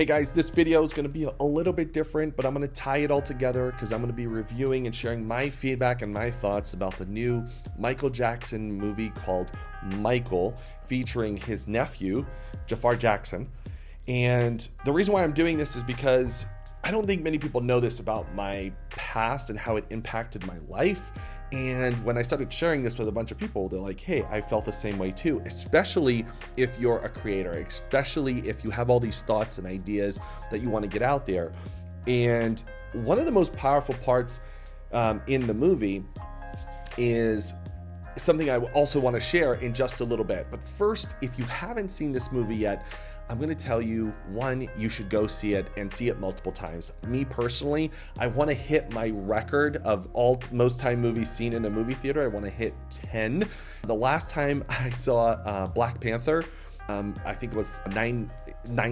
Hey guys, this video is going to be a little bit different, but I'm going to tie it all together because I'm going to be reviewing and sharing my feedback and my thoughts about the new Michael Jackson movie called Michael, featuring his nephew, Jaafar Jackson. And the reason why I'm doing this is because I don't think many people know this about my past and how it impacted my life. And when I started sharing this with a bunch of people, they're like, hey, I felt the same way too, especially if you're a creator, especially if you have all these thoughts and ideas that you want to get out there. And one of the most powerful parts in the movie is something I also want to share in just a little bit. But first, if you haven't seen this movie yet, I'm going to tell you, one, you should go see it and see it multiple times. Me personally, I want to hit my record of most time movies seen in a movie theater. I want to hit 10. The last time I saw Black Panther, I think it was nine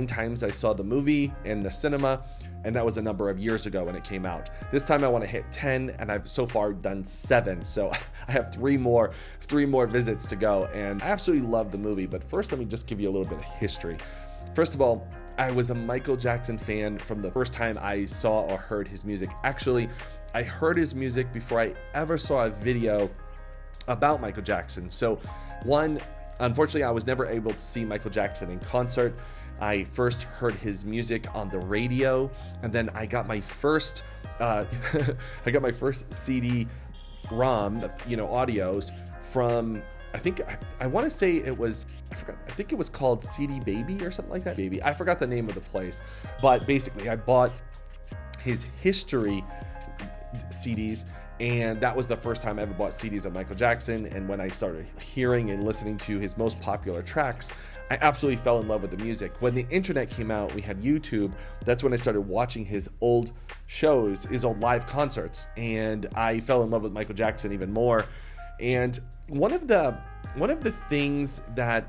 times I saw the movie in the cinema, and that was a number of years ago when it came out. This time I want to hit 10, and I've so far done 7, so I have three more visits to go, and I absolutely love the movie. But first, let me just give you a little bit of history. First of all, I was a Michael Jackson fan from the first time I saw or heard his music. Actually, I heard his music before I ever saw a video about Michael Jackson. So one, unfortunately, I was never able to see Michael Jackson in concert. I first heard his music on the radio, and then I got my first CD-ROM, audios from, I want to say it was, I think it was called CD Baby or something like that. Baby, I forgot the name of the place, but basically I bought his history CDs, and that was the first time I ever bought CDs of Michael Jackson. And when I started hearing and listening to his most popular tracks, I absolutely fell in love with the music. When the internet came out, we had YouTube. That's when I started watching his old shows, his old live concerts, and I fell in love with Michael Jackson even more. And one of the things that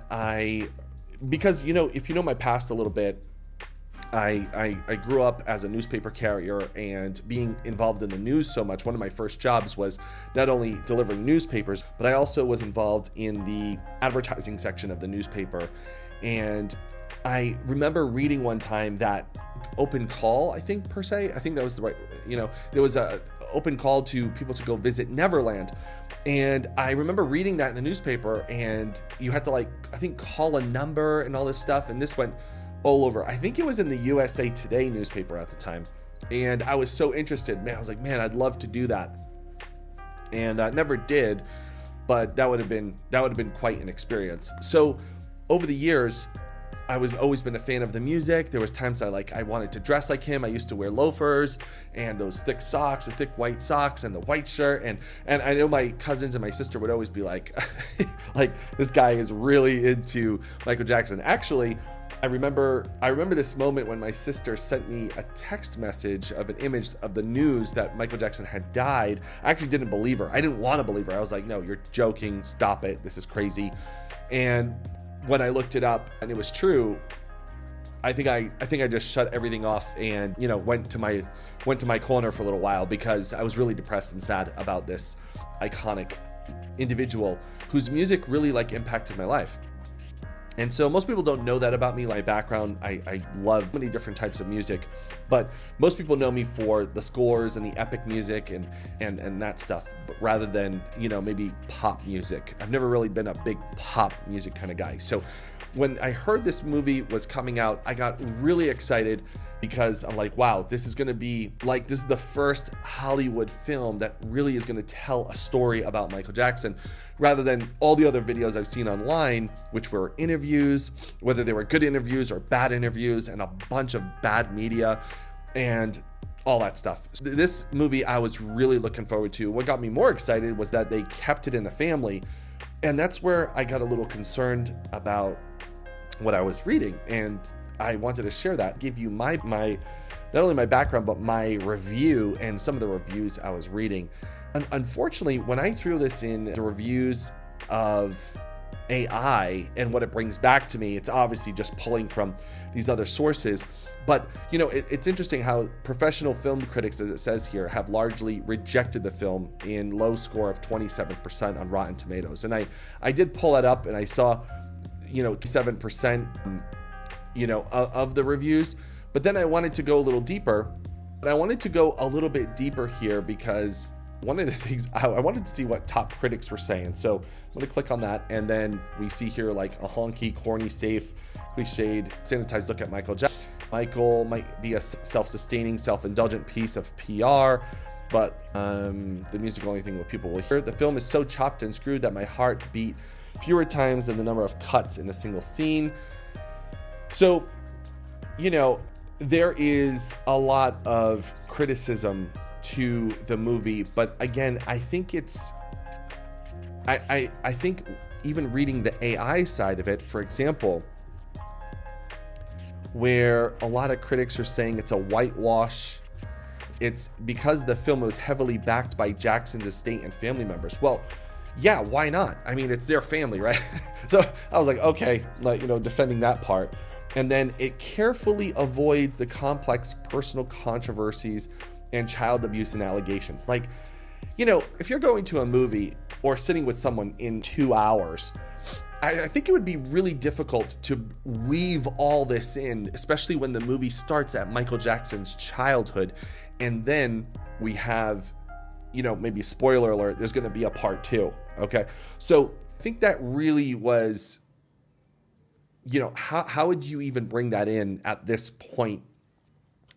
because if you know my past a little bit, I grew up as a newspaper carrier, and being involved in the news so much, one of my first jobs was not only delivering newspapers, but I also was involved in the advertising section of the newspaper. And I remember reading one time that open call, I think that was the right, there was a open call to people to go visit Neverland. And I remember reading that in the newspaper, and you had to call a number and all this stuff. And this went all over. I think it was in the USA Today newspaper at the time. And I was so interested, man. I was like, man, I'd love to do that. And I never did, but that would have been quite an experience. So over the years, I was always been a fan of the music. There was times I wanted to dress like him. I used to wear loafers and those thick socks, the thick white socks and the white shirt. And I know my cousins and my sister would always be like, this guy is really into Michael Jackson. Actually, I remember this moment when my sister sent me a text message of an image of the news that Michael Jackson had died. I actually didn't believe her. I didn't want to believe her. I was like, no, you're joking. Stop it. This is crazy. And when I looked it up and it was true, I think I just shut everything off and went to my corner for a little while, because I was really depressed and sad about this iconic individual whose music really impacted my life. And so most people don't know that about me. My background, I love many different types of music, but most people know me for the scores and the epic music and that stuff, but rather than, maybe pop music. I've never really been a big pop music kind of guy. So when I heard this movie was coming out, I got really excited, because I'm like, wow, this is going to be this is the first Hollywood film that really is going to tell a story about Michael Jackson, rather than all the other videos I've seen online, which were interviews, whether they were good interviews or bad interviews, and a bunch of bad media and all that stuff. This movie I was really looking forward to. What got me more excited was that they kept it in the family, and that's where I got a little concerned about what I was reading, and I wanted to share that, give you my not only my background, but my review and some of the reviews I was reading. And unfortunately, when I threw this in the reviews of AI and what it brings back to me, it's obviously just pulling from these other sources. But it's interesting how professional film critics, as it says here, have largely rejected the film in low score of 27% on Rotten Tomatoes. And I did pull it up, and I saw 7% of the reviews But then I wanted to go a little deeper. But I wanted to go a little bit deeper here because one of the things I wanted to see what top critics were saying. So I'm going to click on that. And then we see here like a honky, corny, safe, cliched, sanitized look at Michael Jackson. Michael might be a self-sustaining, self-indulgent piece of PR, but the music only thing that people will hear. The film is so chopped and screwed that my heart beat fewer times than the number of cuts in a single scene. So, you know, there is a lot of criticism to the movie, but again, I think it's, I think even reading the AI side of it, for example, where a lot of critics are saying it's a whitewash, it's because the film was heavily backed by Jackson's estate and family members. Well, yeah, why not? I mean, it's their family, right? So I was like, okay, like, you know, defending that part. And then it carefully avoids the complex personal controversies and child abuse and allegations. Like, you know, if you're going to a movie or sitting with someone in 2 hours, I think it would be really difficult to weave all this in, especially when the movie starts at Michael Jackson's childhood. And then we have, you know, maybe spoiler alert, there's going to be a part 2. Okay. So I think that really was, you know, how would you even bring that in at this point?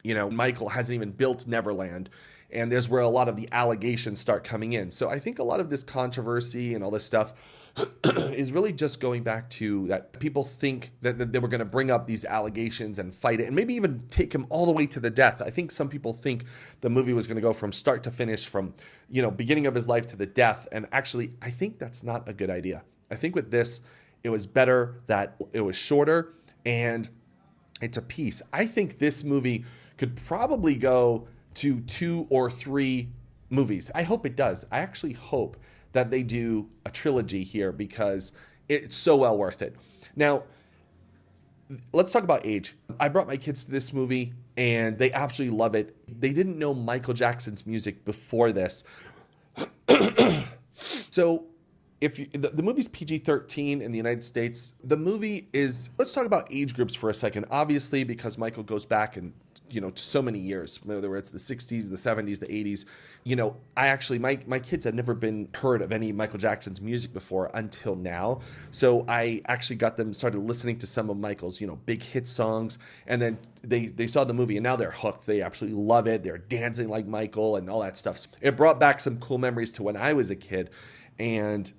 You know, Michael hasn't even built Neverland, and there's where a lot of the allegations start coming in. So I think a lot of this controversy and all this stuff is really just going back to that people think that they were going to bring up these allegations and fight it and maybe even take him all the way to the death. I think some people think the movie was going to go from start to finish, from, you know, beginning of his life to the death. And actually, I think that's not a good idea. I think with this, it was better that it was shorter and it's a piece. I think this movie could probably go to 2 or 3 movies. I hope it does. I actually hope that they do a trilogy here because it's so well worth it. Now, let's talk about age. I brought my kids to this movie and they absolutely love it. They didn't know Michael Jackson's music before this. So if the movie's PG-13 in the United States, the movie is, let's talk about age groups for a second. Obviously, because Michael goes back and, you know, to so many years, whether it's the 60s, the 70s, the 80s, you know, I actually, my kids had never been heard of any Michael Jackson's music before until now. So I actually got them started listening to some of Michael's, you know, big hit songs. And then they saw the movie and now they're hooked. They absolutely love it. They're dancing like Michael and all that stuff. So it brought back some cool memories to when I was a kid and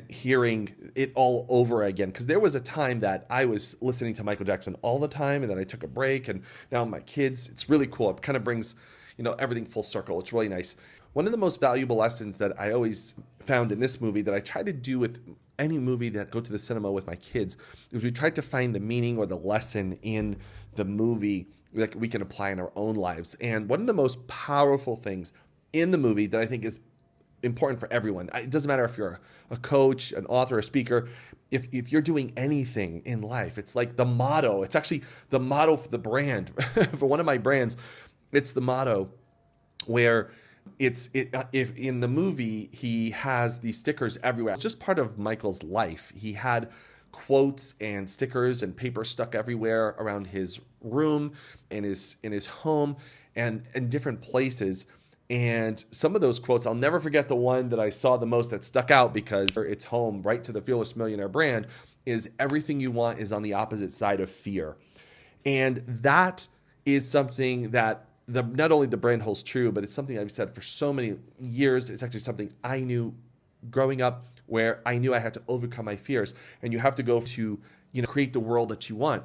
hearing it all over again. Because there was a time that I was listening to Michael Jackson all the time, and then I took a break, and now my kids, it's really cool. It kind of brings, you know, everything full circle. It's really nice. One of the most valuable lessons that I always found in this movie that I try to do with any movie that go to the cinema with my kids is we tried to find the meaning or the lesson in the movie that we can apply in our own lives. And one of the most powerful things in the movie that I think is important for everyone. It doesn't matter if you're a coach, an author, a speaker. If you're doing anything in life, it's like the motto. It's actually the motto for the brand. For one of my brands, it's the motto where if in the movie he has these stickers everywhere. It's just part of Michael's life. He had quotes and stickers and paper stuck everywhere around his room, in his home, and in different places. And some of those quotes, I'll never forget the one that I saw the most that stuck out because it's home right to the Fearless Millionaire brand, is everything you want is on the opposite side of fear. And that is something that not only the brand holds true, but it's something I've said for so many years. It's actually something I knew growing up, where I knew I had to overcome my fears. And you have to go to, you know, create the world that you want.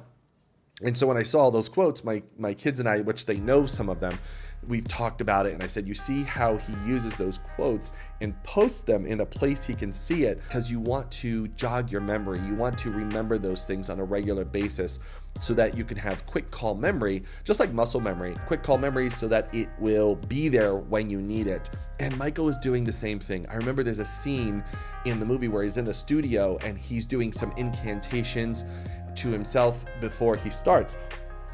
And so when I saw those quotes, my kids and I, which they know some of them, we've talked about it. And I said, you see how he uses those quotes and posts them in a place he can see it, because you want to jog your memory. You want to remember those things on a regular basis so that you can have quick call memory, just like muscle memory, quick call memory, so that it will be there when you need it. And Michael is doing the same thing. I remember there's a scene in the movie where he's in the studio and he's doing some incantations to himself before he starts.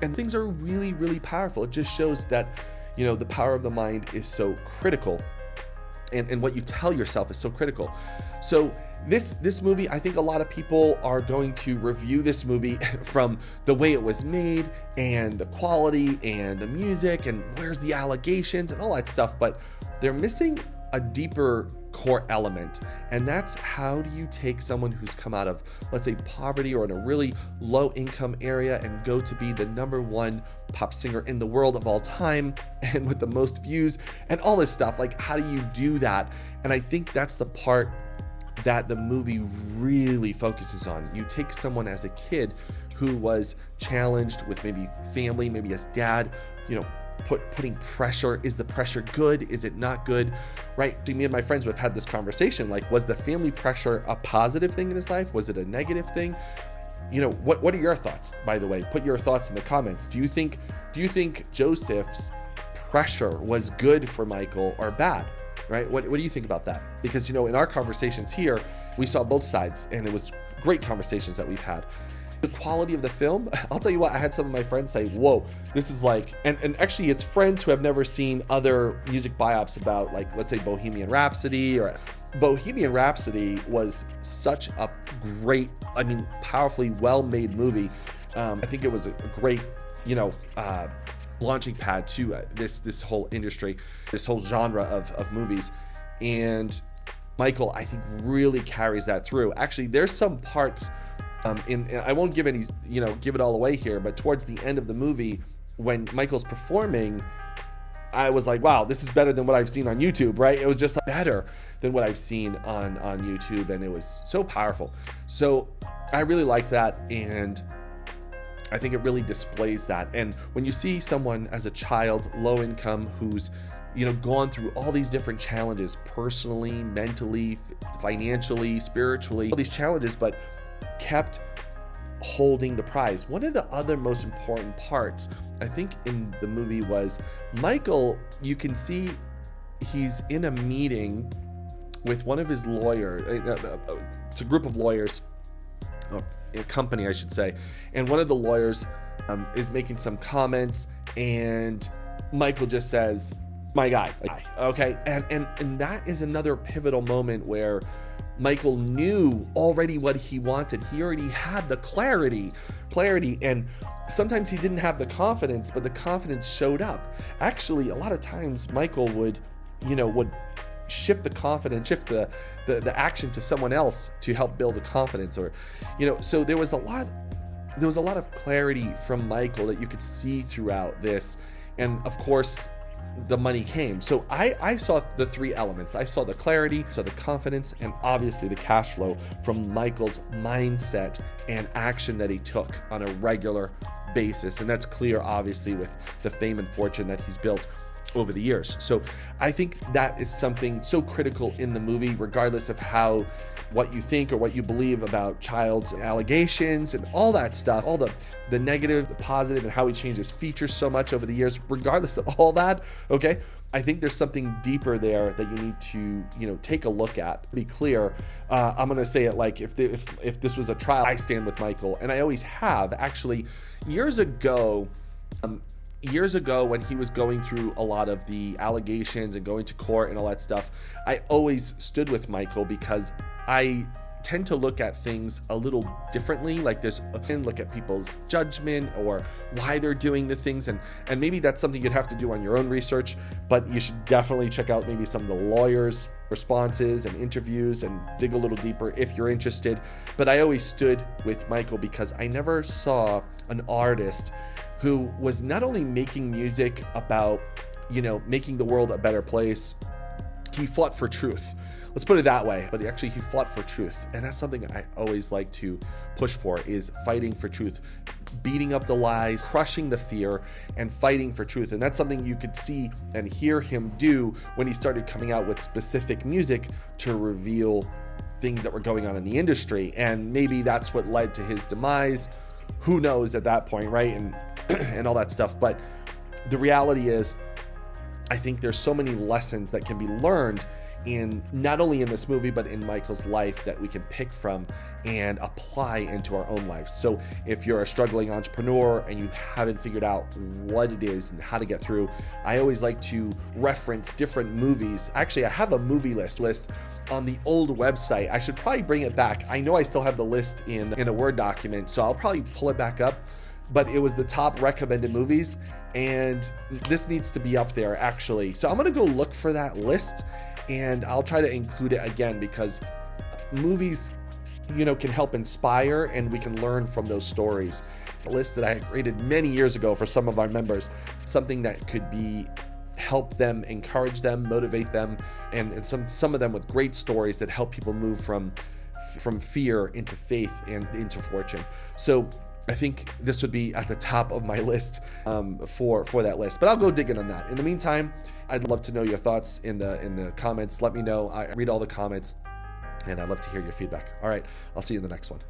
And things are really, really powerful. It just shows that, you know, the power of the mind is so critical, and what you tell yourself is so critical. So this movie, I think a lot of people are going to review this movie from the way it was made and the quality and the music and where's the allegations and all that stuff, but they're missing a deeper core element, and that's how do you take someone who's come out of, let's say, poverty or in a really low income area and go to be the #1 pop singer in the world of all time and with the most views and all this stuff. Like, how do you do that? And I think that's the part that the movie really focuses on. You take someone as a kid who was challenged with maybe family, maybe his dad, putting pressure. Is the pressure good? Is it not good? Right? Me and my friends have had this conversation. Like, was the family pressure a positive thing in his life? Was it a negative thing? What are your thoughts, by the way? Put your thoughts in the comments. Do you think Joseph's pressure was good for Michael or bad? Right? What do you think about that? Because, in our conversations here, we saw both sides, and it was great conversations that we've had. The quality of the film, I'll tell you what, I had some of my friends say, whoa, this is like, and actually it's friends who have never seen other music biopics about, like, let's say Bohemian Rhapsody. Or Bohemian Rhapsody was such a great, powerfully well-made movie. I think it was a great, launching pad to this whole industry, this whole genre of movies. And Michael, I think, really carries that through. Actually, there's some parts I won't give it all away here, but towards the end of the movie, when Michael's performing, I was like, wow, this is better than what I've seen on YouTube, right? It was just better than what I've seen on YouTube, and it was so powerful. So I really liked that, and I think it really displays that. And when you see someone as a child, low income, who's gone through all these different challenges, personally, mentally, financially, spiritually, all these challenges, but kept holding the prize. One of the other most important parts, I think, in the movie was Michael, you can see he's in a meeting with one of his lawyers. It's a group of lawyers, a company, I should say, and one of the lawyers is making some comments, and Michael just says, my guy, okay? And that is another pivotal moment where Michael knew already what he wanted. He already had the clarity, and sometimes he didn't have the confidence, but the confidence showed up. Actually, a lot of times Michael would shift the confidence, shift the action to someone else to help build the confidence, or so there was a lot of clarity from Michael that you could see throughout this. And of course, the money came. So I saw the three elements. I saw the clarity, saw the confidence, and obviously the cash flow from Michael's mindset and action that he took on a regular basis. And that's clear, obviously, with the fame and fortune that he's built over the years. So I think that is something so critical in the movie, regardless of what you think or what you believe about Child's allegations and all that stuff, all the negative, the positive, and how he changed his features so much over the years. Regardless of all that, okay, I think there's something deeper there that you need to take a look at. To be clear, I'm gonna say it like if this was a trial, I stand with Michael, and I always have. Actually, years ago when he was going through a lot of the allegations and going to court and all that stuff, I always stood with Michael because I tend to look at things a little differently. Like, look at people's judgment or why they're doing the things, and maybe that's something you'd have to do on your own research, but you should definitely check out maybe some of the lawyers' responses and interviews and dig a little deeper if you're interested. But I always stood with Michael because I never saw an artist who was not only making music about, making the world a better place. He fought for truth. Let's put it that way. But actually, he fought for truth. And that's something I always like to push for, is fighting for truth, beating up the lies, crushing the fear, and fighting for truth. And that's something you could see and hear him do when he started coming out with specific music to reveal things that were going on in the industry. And maybe that's what led to his demise. Who knows at that point, right? And all that stuff. But the reality is, I think there's so many lessons that can be learned in not only in this movie, but in Michael's life that we can pick from and apply into our own lives. So if you're a struggling entrepreneur and you haven't figured out what it is and how to get through, I always like to reference different movies. Actually, I have a movie list on the old website. I should probably bring it back. I know I still have the list in a Word document, so I'll probably pull it back up. But it was the top recommended movies, and this needs to be up there actually. So I'm gonna go look for that list, and I'll try to include it again, because movies, can help inspire, and we can learn from those stories. A list that I created many years ago for some of our members, something that could be help them, encourage them, motivate them, and some of them with great stories that help people move from fear into faith and into fortune. So I think this would be at the top of my list for that list, but I'll go dig in on that. In the meantime, I'd love to know your thoughts in the comments. Let me know. I read all the comments, and I'd love to hear your feedback. All right, I'll see you in the next one.